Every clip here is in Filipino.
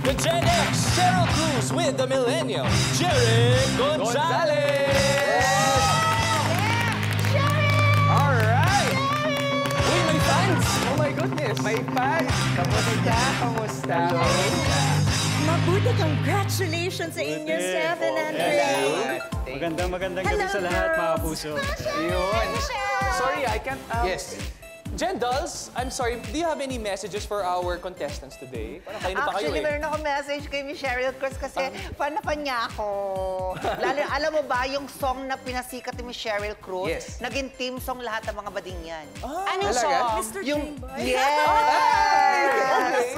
The Gen X, Cheryl Cruz with the Millennial, Jeric Gonzalez! Alright! Uy, may fans! Oh my goodness! May fans! Kamusta? Kamusta? Mabuti, congratulations sa inyo, Seth and Andre. Magandang gabi sa lahat, mga puso. Yun. Sorry, I can't... Yes. Jen Dolls, I'm sorry, do you have any messages for our contestants today? Parang kayo na pa kayo Actually, meron ako message kay Miss Cheryl Cruz kasi fan na fan niya ako. Lalo, alam mo ba yung song na pinasikat ni Miss Cheryl Cruz? Yes. Naging team song lahat ng mga bading yan. Anong Talaga? song? Mr. Yung, Dreamboy? yes!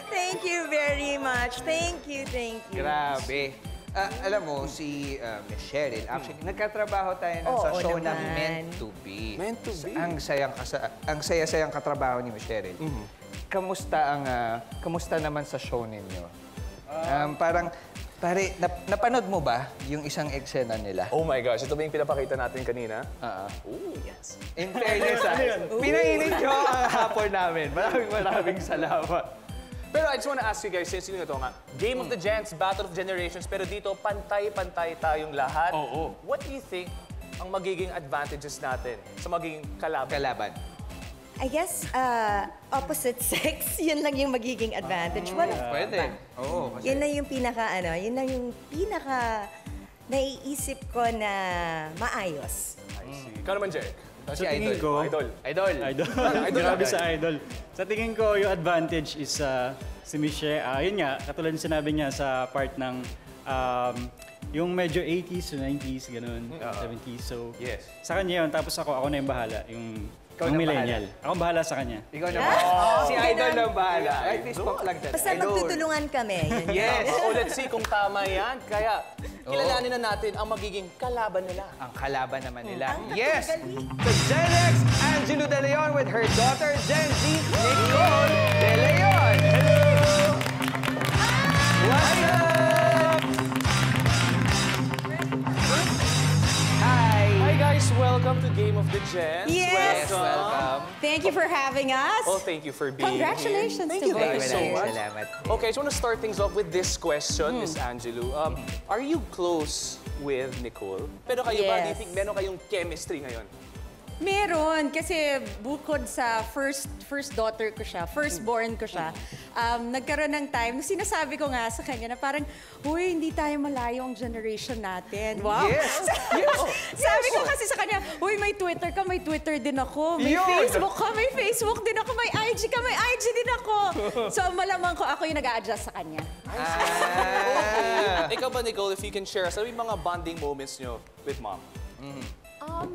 Thank you very much. Thank you, thank you. Grabe. Alam mo, si Miss Cheryl, actually, nagkatrabaho tayo nun sa Oo show na naman. Meant to Be. Meant to Be. Ang saya-sayang katrabaho ni Miss Cheryl. Kamusta naman sa show ninyo? Parang, pare, napanood mo ba yung isang eksena nila? Oh my gosh, ito ba yung pinapakita natin kanina? Oo. Yes. In fairness, pinainit nyo ang hapon namin. Maraming salamat. Pero I just want to ask you guys, since yun ito nga, Game of the Gents, Battle of Generations, pero dito, pantay-pantay tayong lahat. Oo. What do you think ang magiging advantages natin sa magiging kalaban? I guess, opposite sex, yun lang yung magiging advantage. Pwede. Oo. Yun na yung yun na yung pinaka naiisip ko na maayos. I see. Ikaw naman, Jeric. Si Sa tingin ko... Idol. Grabe sa idol. Sa tingin ko, yung advantage is si Michelle, yun nga, katulad yung sinabi niya sa part ng yung medyo 80s to 90s, ganun, 70s. So, Yes. sa kanya yun. Tapos ako na yung bahala, yung Ikaw na millennial. Ako bahala sa kanya. Ikaw naman. Si Idol lang bahala. Right, please talk lang dyan. Basta magtutulungan kami. Yun. Yes. So let's see kung tama yan. Kaya, kilalanin na natin ang magiging kalaban nila. Ang kalaban naman nila. Ang Yes! katagali. The Gen X, Angelo De Leon with her daughter, Gen Z, Nicole De Leon. Hello! What's up? Hi! Hi guys, welcome to Game of the Gents. Yes. Welcome. Thank you for having us. Oh, thank you for being Congratulations here. to Thank you both guys of so you. much. Salamat. Okay, I just want to start things off with this question, Miss Angelo. Are you close with Nicole? Pero kayo ba, do you Yes. think meron kayong chemistry ngayon? Meron, kasi bukod sa first daughter ko siya, firstborn ko siya, nagkaroon ng time, sinasabi ko nga sa kanya na parang, uy, hindi tayo malayo ang generation natin. Wow! Yes! Sabi ko kasi sa kanya, uy, may Twitter ka, may Twitter din ako. May Yun! Facebook ka, may Facebook din ako. May IG ka, may IG din ako. So malamang ko ako yung nag-a-adjust sa kanya. Ikaw ba, Nicole, if you can share, ano yung mga bonding moments nyo with mom?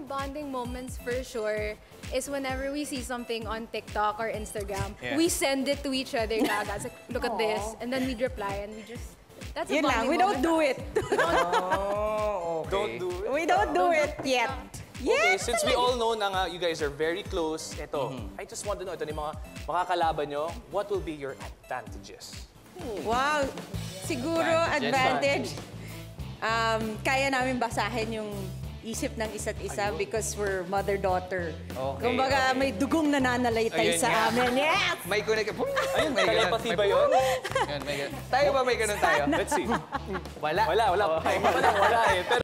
Bonding moments for sure is whenever we see something on TikTok or Instagram, Yeah. we send it to each other. It's like, look at this, and then we'd reply, and we just. That's a Yun lang, bonding we don't moment. do it. Oh, okay. Don't do it. We don't do it yet. Okay, Yes, since we all know na nga, you guys are very close, ito, I just want to know, ito yung mga makakalaban nyo, what will be your advantages? Wow! Siguro, advantage. Kaya namin basahin yung isip ng isa't isa because we're mother-daughter. Okay, Kumbaga, may dugong nananalaytay Ayun sa nga. amin. Yes! May connect. Ayun, telepathy ba yun? Tayo ba may ganun tayo? Let's see. Wala. Wala. Wala eh. Pero